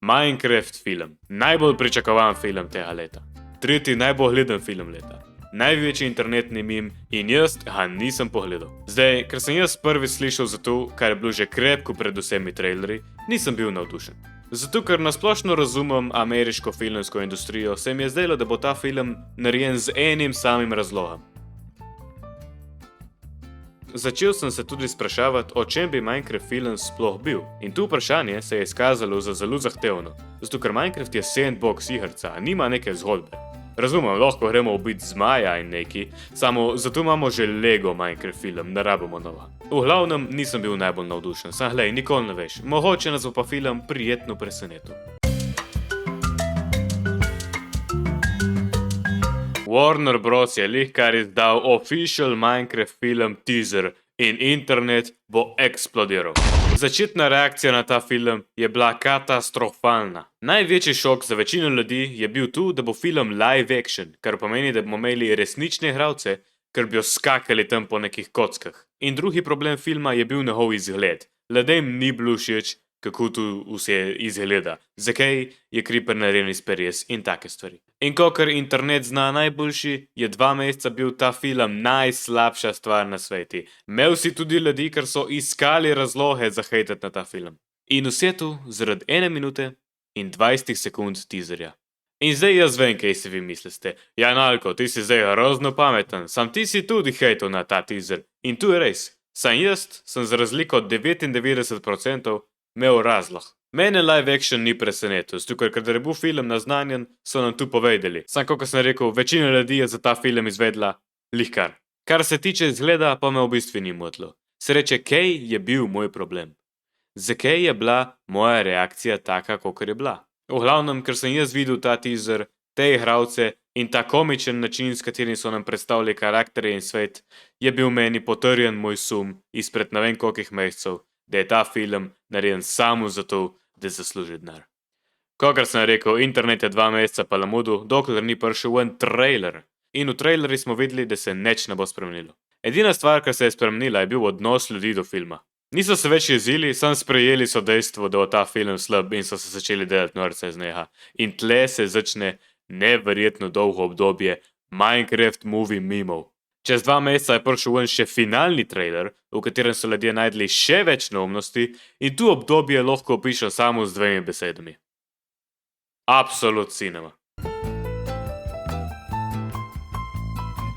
Minecraft film. Najbolj pričakovan film tega leta. Tretji najbolj gledan film leta. Največji internetni meme in jaz ga nisem pogledal. Zdaj, ker sem jaz prvi slišal za to, kar je bilo že krepko pred vsemi trailerji, nisem bil navdušen. Zato, ker nasplošno razumem ameriško filmsko industrijo, se mi je zdelo, da bo ta film narejen z enim samim razlogom. Začel sem se tudi spraševati, o čem bi Minecraft film sploh bil. In to vprašanje se je izkazalo za zelo zahtevno. Zato, ker Minecraft je sandbox igrca, nima neke zgodbe. Razumem, lahko gremo ubiti zmaja in neki, samo zato imamo že Lego Minecraft film, ne rabimo nova. V glavnem nisem bil najbolj navdušen, sam glej, nikoli ne veš, mogoče nas bo pa film prijetno presenetil. Warner Bros. Je lihkar izdal official Minecraft film teaser in internet bo eksplodiral. Začetna reakcija na ta film je bila katastrofalna. Največji šok za večino ljudi je bil tu, da bo film live action, kar pomeni, da bomo imeli resnične igralce, ker bi skakali tam po nekih kockah. In drugi problem filma je bil njegov izgled. Ljudem ni bilo všeč, kako tu vse izgleda. Zakaj je Creeper narejen iz peres in take stvari. In kakor internet zna najboljši, je 2 meseca bil ta film najslabša stvar na svetu. Imel si tudi ljudi, ker so iskali razloge za hejtati na ta film. In vse to zaradi 1 minute in 20 sekund teaserja. In zdaj jaz vem, kaj si vi mislite. Ja, Nalko, ti si zdaj grozno pameten, sam ti si tudi hejtal na ta teaser. In tu je res. Sam jaz sem za razliko od 99% imel razlog. Mene live action ni presenetil, zato ker je bil film naznanjen, so nam tu povedali. Sam, kot sem rekel, večina ljudi je za ta film izvedla lihkar. Kar se tiče izgleda, pa me v bistvu ni motilo. Sreče, kaj je bil moj problem? Zakaj je bila moja reakcija taka, kakor je bila? V glavnem, ker sem jaz videl ta teaser, te igralce in ta komičen način, s katerim so nam predstavili karakterje in svet, je bil meni potrjen moj sum izpred ne vem kolikih mesecev, da je ta film narejen samo zato, da zasluži denar. Kakor sem rekel, internet je 2 meseca palamudil, dokler ni prišel en trailer. In v trailerju smo videli, da se nič ne bo spremenilo. Edina stvar, kar se je spremenila, je bil odnos ljudi do filma. Niso se več jezili, samo sprejeli so dejstvo, da bo ta film slab in so se začeli delati norce iz njega. In tle se začne neverjetno dolgo obdobje Minecraft movie memov. Čez 2 meseca je prišel ven še finalni trailer, v katerem so ljudje najdli še več neumnosti in tu obdobje lahko opišem samo z 2 besedami. Absolut cinema.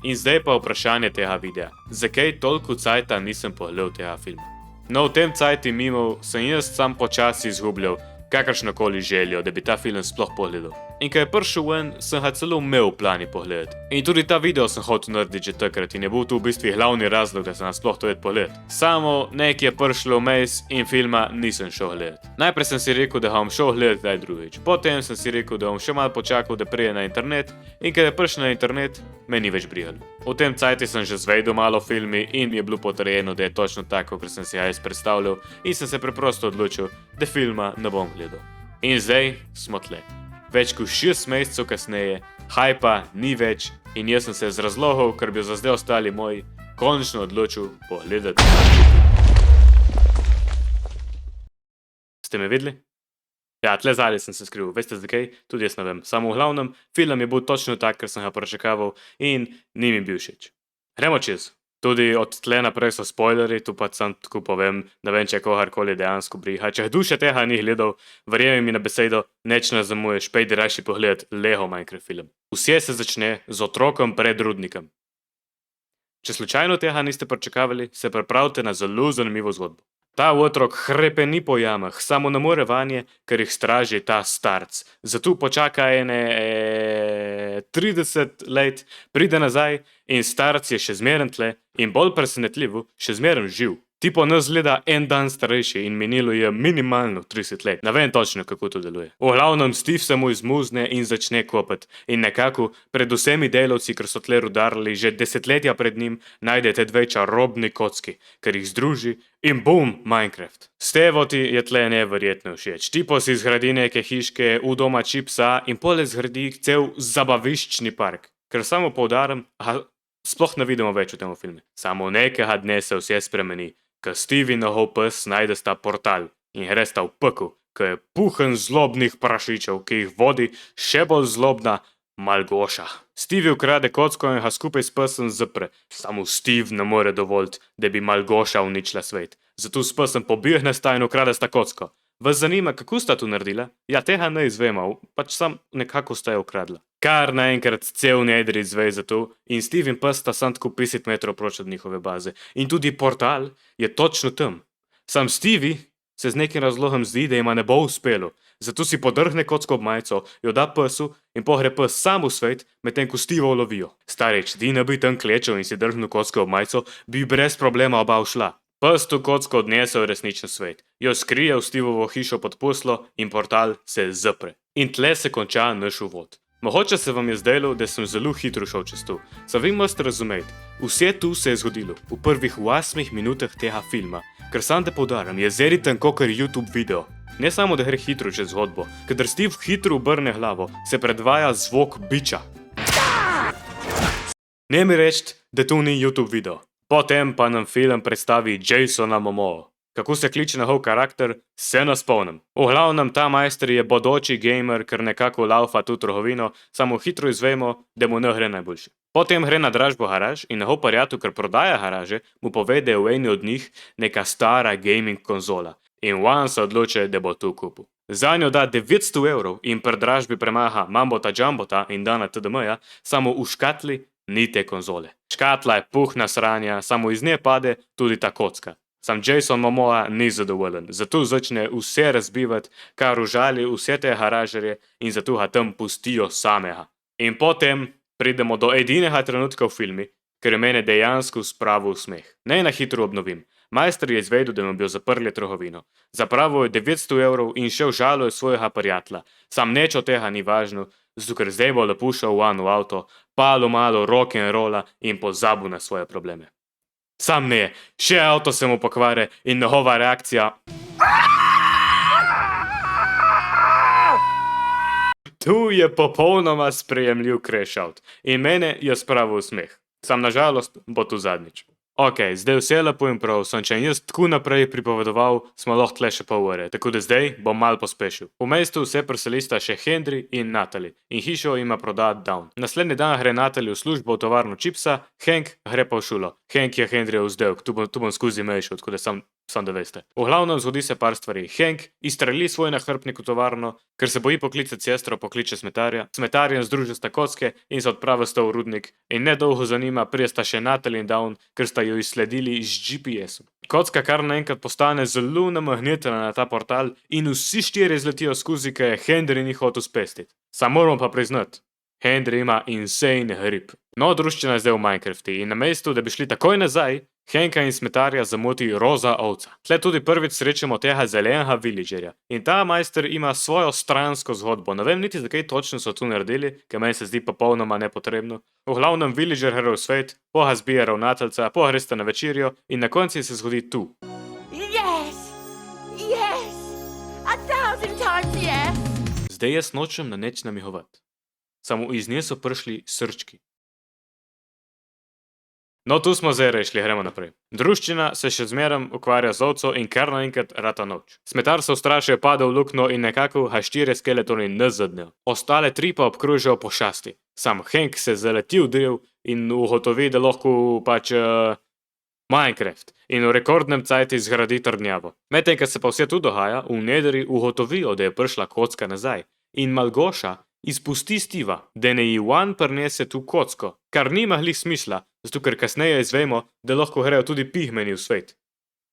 In zdaj pa vprašanje tega videa. Zakaj toliko cajta nisem pogledal tega filma? No, v tem cajti memov sem jaz sam počasi izgubljal kakršnokoli željo, da bi ta film sploh pogledal. In ko je prišel ven, sem ga celo imel v plani pogledati. In tudi ta video sem hotel narediti že takrat in je bil tu v bistvu glavni razlog, da sem ga sploh to pogledati. Samo nekaj je prišlo vmes in filma nisem šel gledati. Najprej sem si rekel, da ga bom šel gledati kdaj drugič. Potem sem si rekel, da bom še malo počakal, da prije na internet in ko je prišel na internet, me ni več brigalo. V tem cajti sem že zvedel malo filmi in mi je bilo potrjeno, da je točno tako, kot sem si ga predstavljal in sem se preprosto odločil, da filma ne bom gledal. In zdaj smo tle. Več kot 6 mesecev kasneje, hajpa ni več in jaz sem se z razlogov, ker bi za zdaj ostali moji, končno odločil pogledati. Ste me videli? Ja, tle zadaj sem se skril, veste zakaj? Tudi jaz ne vem. Samo v glavnem, film je bil točno tak, ker sem ga pričakoval in ni mi bil všeč. Gremo čez. Tudi od tle naprej so spoilerji, tu pa sam tako povem, ne vem, če kogarkoli dejansko briga. Če duše tega ni gledal, verjemi mi na besedo, neč ne zamuješ, pejdi rajši pogledati Lego Minecraft film. Vse se začne z otrokom pred rudnikom. Če slučajno tega niste pričakavali, se pripravite na zelo zanimivo zgodbo. Ta otrok hrepeni po jamah, samo ne more vanje, ker jih straži ta starc. Zato počaka 30 let, pride nazaj in starc je še zmeren tle in bolj presenetljivo, še zmeren živ. Tipo nas gleda en dan starejši in minilo je minimalno 30 let. Ne vem točno, kako to deluje. V glavnem Steve se mu izmuzne in začne kopati. In nekako pred vsemi delavci, ker so tle rudarili že desetletja pred njim, najde te 2 čarobni kocki, ker jih združi in bum, Minecraft. Stevoti je tle neverjetno všeč. Tipo si zgradi neke hiške, v doma čipsa in poleg zgradi cel zabaviščni park. Ker samo poudarim, sploh ne vidimo več v tem filmu. Samo nekega dne se vse spremeni. Ko Steve in njegov pes najde sta portal in gre sta v pekel, ki je puhen zlobnih prašičev, ki jih vodi še bolj zlobna Malgoša. Stevie ukrade kocko in ga skupaj s pesom zapre. Samo Steve ne more dovoliti, da bi Malgoša uničila svet. Zato s pesom pobjegne sta in ukrade sta kocko. Vas zanima, kako sta to naredila? Ja, tega ne izvemo, pač sam nekako sta jo ukradla. Kar naenkrat cel Nedri izve za to in Steve in pes sta sam tako 50 metrov proč od njihove baze. In tudi portal je točno tam. Sam Stevie se z nekim razlogom zdi, da ima ne bo uspelo. Zato si podrhne kocko ob majico, jo da pesu in pohre pes sam v svet, medtem ko Steve lovijo. Starič, ti ne bi tam klečal in si drhnil kocko ob majico, bi brez problema oba ušla. Pes tu kocko odnese v resničen svet. Jo skrije v Stevovo hišo pod poslo in portal se zapre. In tle se konča naš uvod. Mogoče se vam je zdelo, da sem zelo hitro šel čez to. Sam vi morate razumeti, vse tu se je zgodilo v prvih 8 minutah tega filma. Ker sam te poudaram, je zeri tanko kar YouTube video. Ne samo da gre hitro čez zgodbo, kadar Steve hitro obrne glavo, se predvaja zvok biča. Ne mi reči, da to ni YouTube video. Potem pa nam film predstavi Jasona Momoa. Kako se kliče njegov karakter, se ne spomnim. V glavnem ta majster je bodoči gamer, ker nekako laufa tu trgovino, samo hitro izvemo, da mu ne gre najboljše. Potem gre na dražbo garaž in njegov prijatelj, ker prodaja garaže, mu pove, da je v eni od njih neka stara gaming konzola. In on se odloči, da bo to kupil. Zanjo da 900 evrov in pri dražbi premaha Mambota Jambota in Dana TDM-ja, samo v škatli ni te konzole. Škatla je puhna sranja, samo iz nje pade tudi ta kocka. Sam Jason Momoa ni zadovoljen, zato začne vse razbivati, kar užali vse te garažerje in zato ga tam pustijo samega. In potem pridemo do edinega trenutka v filmi, ker je mene dejansko spravil v smeh. Naj na hitro obnovim. Majster je izvedel, da mu bi zaprli trgovino. Zapravil je 900 evrov in še užaluje svojega prijatelja. Sam nič od tega ni važno, zato ker zdaj bo lepo šel v avto, palo malo rock'n'rolla in pozabil na svoje probleme. Sam ne, še avto se mu pokvare in njegova reakcija. Tu je popolnoma sprejemljiv crash out in mene je spravil v smeh. Sam nažalost bo tu zadnjič. Ok, zdaj vse lepo in prav, sem če jaz tako naprej pripovedoval, smo lahko tle še pol ure, tako da zdaj bom mal pospešil. V mestu se preselista še Henry in Natalie in hišo ima prodati Down. Naslednji dan gre Natalie v službo v tovarno čipsa, Hank gre pa v šolo. Hank je Henryjev vzdevek, tu bom skozi mešal, tako da sam da veste. V glavnem zgodi se par stvari. Hank izstreli svoj nahrbtnik v tovarno, ker se boji poklicati sestro, pokliče smetarja. Smetarjem združi sta kocke in se odpravi sta v rudnik. In nedolgo zanima, prije sta še Natalie in Down, ker sta jo izsledili z GPS-om. Kocka kar naenkrat postane zelo namagnetena na ta portal in vsi 4 zletijo skozi, ker je Henry ni hotel spestiti. Sam moramo pa priznati, Henry ima insane grip. No, druščina je zdaj v Minecrafti in na mestu, da bi šli takoj nazaj, Hanka in smetarja zamoti roza ovca. Tle tudi prvič srečamo tega zelenega villagerja. In ta majster ima svojo stransko zgodbo. Ne vem niti, zakaj točno so tu naredili, ker meni se zdi popolnoma nepotrebno. V glavnem villager gre v svet, poga zbije ravnateljca, poga gresta na večerjo in na konci se zgodi tu. Yes! Yes! 1,000 times yes! Zdaj jaz nočem na nič namigovati. Samo iz nje so prišli srčki. No, tu smo zdaj rešili, gremo naprej. Druščina se še zmeraj ukvarja z ovco in kar naenkrat rata noč. Smetar se ustraši, pade v luknjo in nekako ga 4 skeletoni ne zadnejo. Ostale 3 pa obkrožijo pošasti. Sam Hank se zaleti v drev in ugotovi, da lahko pač Minecraft in v rekordnem cajtu zgradi trdnjavo. Medtem, ko se pa vse tu dogaja, v Nedri ugotovijo, da je prišla kocka nazaj. In Malgoša izpusti Steva, da ne ji on prinese tu kocko, kar nima glih smisla, zato ker kasneje izvemo, da lahko grejo tudi pigmeni v svet.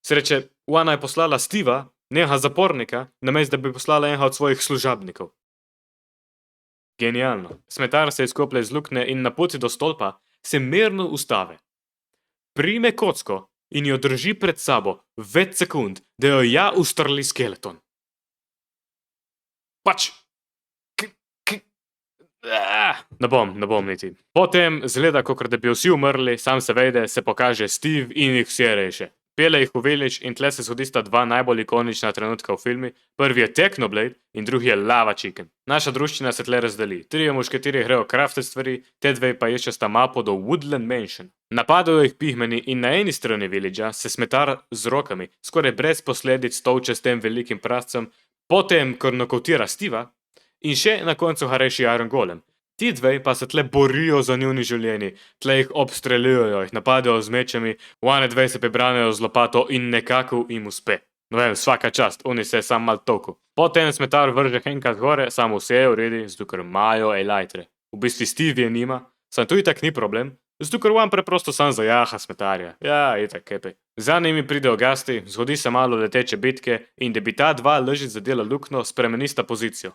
Sreče, ona je poslala Steva, njega zapornika, namesto da bi poslala enega od svojih služabnikov. Genialno. Smetar se izkoplje iz luknje in na poti do stolpa se mirno ustave. Prime kocko in jo drži pred sabo več sekund, da jo ja ustrli skeleton. Pač. Ne bom niti. Potem zgleda, kakor da bi vsi umrli, sam se vede, se pokaže Steve in jih vse reše. Pele jih v village in tle se zgodista 2 najbolj ikonična trenutka v filmi. Prvi je Technoblade in drugi je Lava Chicken. Naša druščina se tle razdeli. 3 mušketiri grejo craftet stvari, te 2 pa iščesta mapo do Woodland Mansion. Napadajo jih pigmeni in na eni strani villagea se smetar z rokami, skoraj brez posledic tolče s tem velikim prascem, Potem, ko nokautira Steva in še na koncu ga reši Iron Golem. Ti dve pa se tle borijo za njuni življenji, tle jih obstreljujejo, jih napadajo z mečami, one dve se prebranejo z lopato in nekako jim uspe. No vem, svaka čast, oni se sam mal toku. Potem Smetar vrže Henka zgore, samo vse je v redi, zato ker imajo elytre. V bistvu Steve je nima, sam tu itak ni problem, zato ker on preprosto sam zajaha Smetarja. Ja, itak kepe. Za njimi pridejo gasti, zgodi se malo leteče bitke in da bi ta dva leži zadela luknjo, spremenista pozicijo.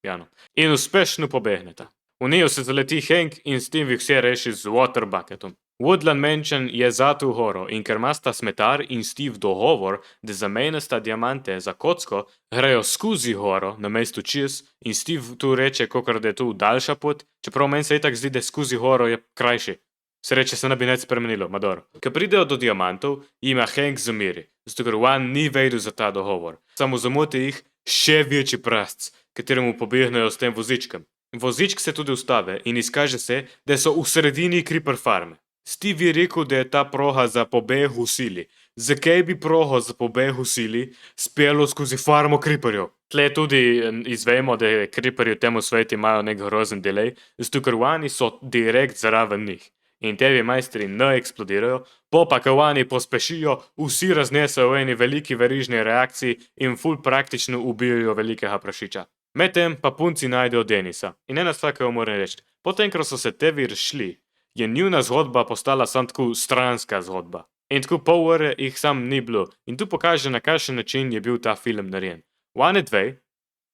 Jano. In uspešno pobegneta. V njiju se zaleti Hank in Steve jih vse reši z water bucketom. Woodland Mansion je zato v horo in ker imata Smetar in Steve dogovor, da zamenjasta diamante za kocko, grejo skozi horo na mestu čez in Steve tu reče, kakor da je tu daljša pot, čeprav meni se itak zdi, da skozi horo je krajši. Sreče se ne bi nič spremenilo, mador. Ko pridejo do diamantov, jima Hank zamiri, zato ker on ni vedel za ta dogovor. Samo zamoti jih še večji prasc, kateremu pobegnejo s tem vozičkem. Vozičk se tudi ustave in izkaže se, da so v sredini Creeper farme. Steve je rekel, da je ta proga za pobeg v sili. Zakaj bi progo za pobeg v sili spelo skozi farmo Creeperjev? Tle tudi izvemo, da Creeperji v temu svetu imajo nek grozen delay, zato ker oni so direkt zraven njih. In tebi majstri ne eksplodirajo, pa ko oni pospešijo, vsi raznesejo v eni veliki verižni reakciji in ful praktično ubijajo velikega prašiča. Medtem pa punci najdejo Denisa. In ena stvar, ki jo moram reči, potem, ko so se tevi razšli, je njuna zgodba postala sam tako stranska zgodba. In tako pol ure jih sam ni bilo. In tu pokaže, na kakšen način je bil ta film narejen. One dve,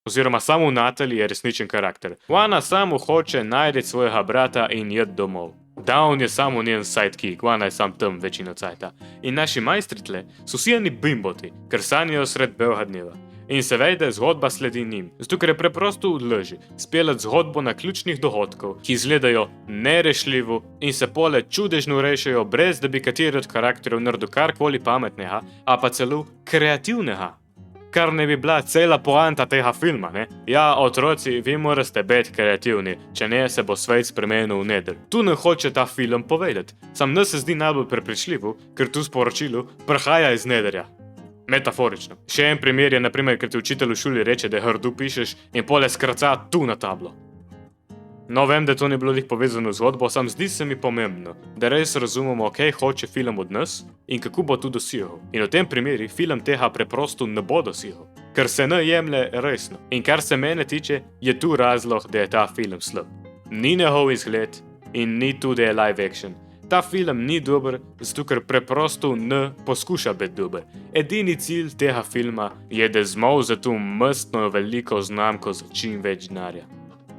oziroma samo Natalie je resničen karakter. Ona samo hoče najti svojega brata in jeti domov. Down je samo njen sidekick, ona je sam tam večino cajta. In naši majstri tle so vsi eni bimboti, ker sanjajo sred belega dneva. In seveda zgodba sledi njim, zato ker je preprosto odloži speljati zgodbo na ključnih dogodkov, ki izgledajo nerešljivo in se pole čudežno rešajo, brez da bi kateri od karakterjev naredil karkoli pametnega, a pa celo kreativnega. Kar ne bi bila cela poanta tega filma, ne? Ja, otroci, vi morate biti kreativni, če ne se bo svet spremenil v neder. Tu ne hoče ta film povedati, sam ne se zdi najbolj prepričljivo, ker tu sporočilo prihaja iz nederja. Metaforično. Še en primer je, naprimer, ker ti učitelj v šoli reče, da hrdu pišeš in pole skraca tu na tablo. No, vem, da to ni bilo lih povezano z zgodbo, sam zdi se mi pomembno, da res razumemo, kaj hoče film od nas in kako bo to dosegel. In v tem primeri film tega preprosto ne bo dosegel, ker se ne jemlje resno. In kar se mene tiče, je tu razlog, da je ta film slab. Ni njegov izgled in ni tudi live action. Ta film ni dober, zato ker preprosto ne poskuša biti dober. Edini cilj tega filma je, da zmov za to mestno veliko znamko za čim več denarja.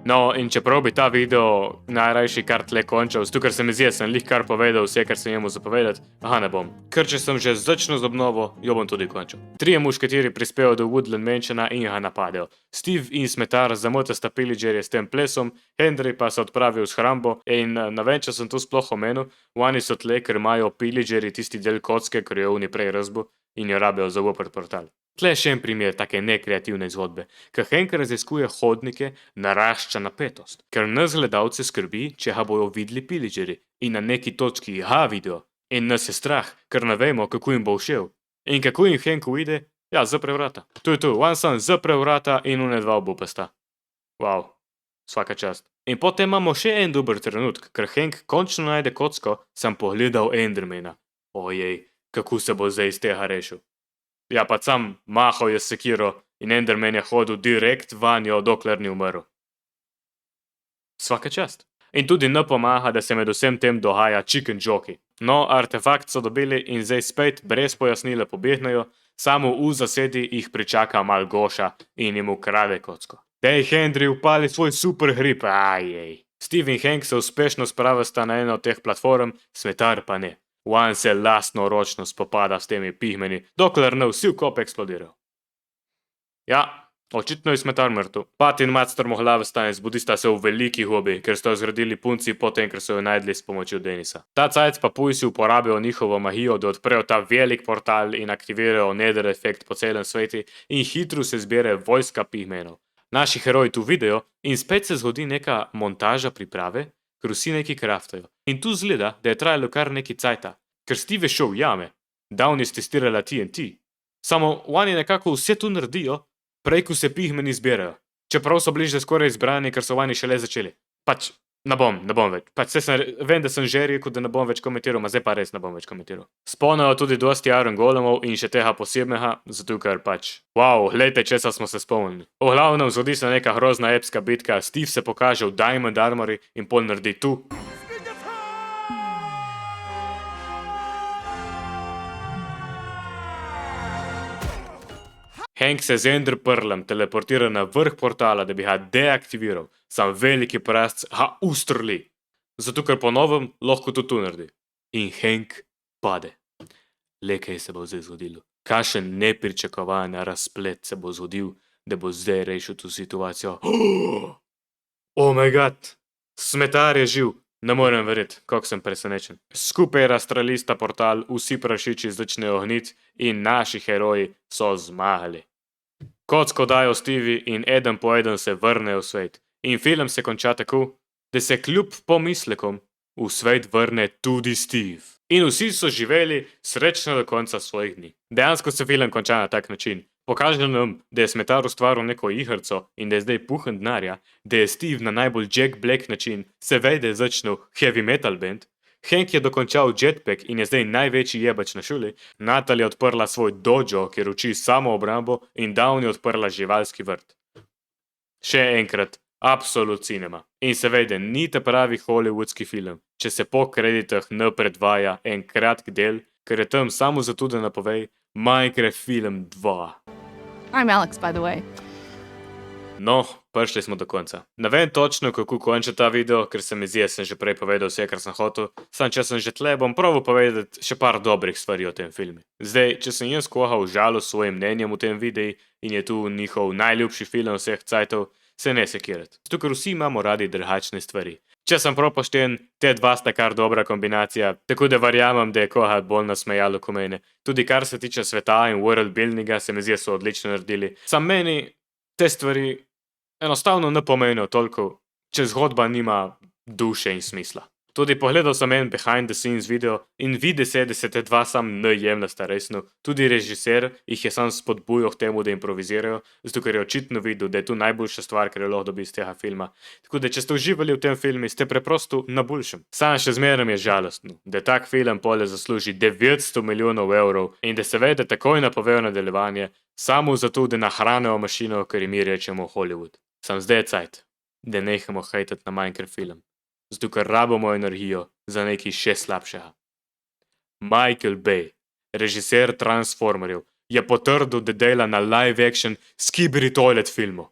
No, in čeprav bi ta video najrajši kar tle končal, zato ker se mi zdi, sem lih kar povedal vse, kar sem jemu zapovedati, ne bom. Ker če sem že začel z obnovo, jo bom tudi končal. Trije mušketiri prispejo do Woodland Mansiona in ga napadejo. Steve in Smetar zamotasta pillagerje s tem plesom, Henry pa se odpravi v shrambo in ne vem, če sem to sploh omenil, oni so tle, ker imajo pillagerji tisti del kocke, ker jo oni prej razbo in jo rabijo za opert portal. Tle še en primer take nekreativne zgodbe. Ko Hank raziskuje hodnike, narašča napetost, ker nas gledalce skrbi, če ga bojo videli pillagerji in na neki točki ga vidijo. In nas je strah, ker ne vemo, kako jim bo všel. In kako jim Hank uide? Ja, zapre vrata. To je to, on sam zapre vrata in une dva obupasta. Wow, svaka čast. In potem imamo še en dober trenutk, ker Hank končno najde kocko, sem pogledal Endermana. Ojej, kako se bo zdaj iz tega rešil. Ja, pa sam mahal je sekiro in Enderman je hodil direkt vanjo, dokler ni umrl. Svaka čast. In tudi ne pomaga, da se med vsem tem dogaja chicken jockey. No, artefakt so dobili in zdaj spet brez pojasnila pobegnejo, samo v zasedi jih pričaka Malgoša in jim ukrade kocko. Dej, Henry, upali svoj super grip, ajej. Steve in Hank se uspešno spravesta na eno od teh platform, Smetar pa ne. On se lastno ročno spopada s temi pigmeni, dokler ne vsi v kop eksplodirajo. Ja, očitno je Smetar mrtev. Pat in mat strmoglave zbudista se v veliki hobi, ker sta jo zgradili punci potem, ker so jo najdli s pomočjo Denisa. Ta cajc pa pujsi uporabijo njihovo magijo, da odprejo ta velik portal in aktivirajo nether efekt po celem svetu in hitro se zbere vojska pigmenov. Naši heroji tu vidijo in spet se zgodi neka montaža priprave, ker vsi neki kraftajo. In tu zgleda, da je trajalo kar neki cajta, ker Steve je šel v jame. Down je testirala TNT Samo oni nekako vse tu naredijo, prej ko se pigmeni zbirajo. Čeprav so bliže skoraj izbrani, ker so oni šele začeli. Pač, ne bom več. Pač, vem, da sem že rekel, da ne bom več komentiral, zdaj pa res ne bom več komentiral. Spomnijo tudi dosti Iron Golemov in še tega posebnega, zato ker pač, wow, glejte, česa smo se spomnili. V glavnem, zgodi se neka grozna epska bitka, Steve se pokaže v Diamond Armory in pol naredi tu. Hank se z Ender Pearlom teleportira na vrh portala, da bi ga deaktiviral, sam veliki prst ga ustrli. Zato ker po novem lahko to tu naredi. In Hank pade. Le kaj se bo zdaj zgodilo? Kakšen nepričakovan razplet se bo zgodil, da bo zdaj rešil to situacijo? Oh my god, smetar je živ. Ne morem verjeti, kako sem presenečen. Skupaj razstrelista portal, vsi prašiči začnejo gniti in naši heroji so zmagali. Kocko dajo Stevie in eden po eden se vrnejo v svet. In film se konča tako, da se kljub pomislekom v svet vrne tudi Steve. In vsi so živeli srečno do konca svojih dni. Dejansko se film konča na tak način. Pokaže nam, da je smetar ustvaril neko igrco in da je zdaj puhen denarja, da je Steve na najbolj Jack Black način seveda začel heavy metal band, Hank je dokončal jetpack in je zdaj največji jebač na šoli, Natalia je odprla svoj dojo, kjer uči samoobrambo in Down je odprla živalski vrt. Še enkrat, absolut cinema. In seveda, ni ta pravi hollywoodski film, če se po kreditah ne predvaja en kratki del, ker je tam samo zato, da napovej Minecraft film 2. I'm Alex, by the way. No, prišli smo do konca. Ne vem točno, kako konča ta video, ker se mi zdi, sem že prej povedal vse, kar sem hotel. Sam, če sem že tle, bom probal povedati še par dobrih stvari o tem filmu. Zdaj, če sem jaz koga užalil s svojim mnenjem v tem videu in je tu njihov najljubši film vseh cajtov, se ne sekirati. Zato, ker vsi imamo radi drugačne stvari. Če sem prav pošten, te dva sta kar dobra kombinacija, tako da verjamem, da je koga bolj nasmejalo kot mene. Tudi kar se tiče sveta in worldbuildinga, se mi zdi, so odlično naredili. Sam meni te stvari enostavno ne pomenijo toliko, če zgodba nima duše in smisla. Tudi pogledal sem en behind the scenes video in vidi se, da se te dva sam ne jemljata resno. Tudi režiser jih je sam spodbujal k temu, da improvizirajo, zato ker je očitno videl, da je to najboljša stvar, kar je lahko dobi iz tega filma. Tako da, če ste uživali v tem filmu, ste preprosto na boljšem. Sam še zmeraj mi je žalostno, da tak film pole zasluži 900 milijonov evrov in da seveda takoj napovejo nadaljevanje, samo zato, da nahranijo mašino, kar mi rečemo Hollywood. Sam zdaj je cajt, da nehamo hejtati na Minecraft film. Zato ker rabimo energijo za nekaj še slabšega. Michael Bay, režiser Transformerjev, je potrdil, da dela na live action Skibidi Toilet filmu.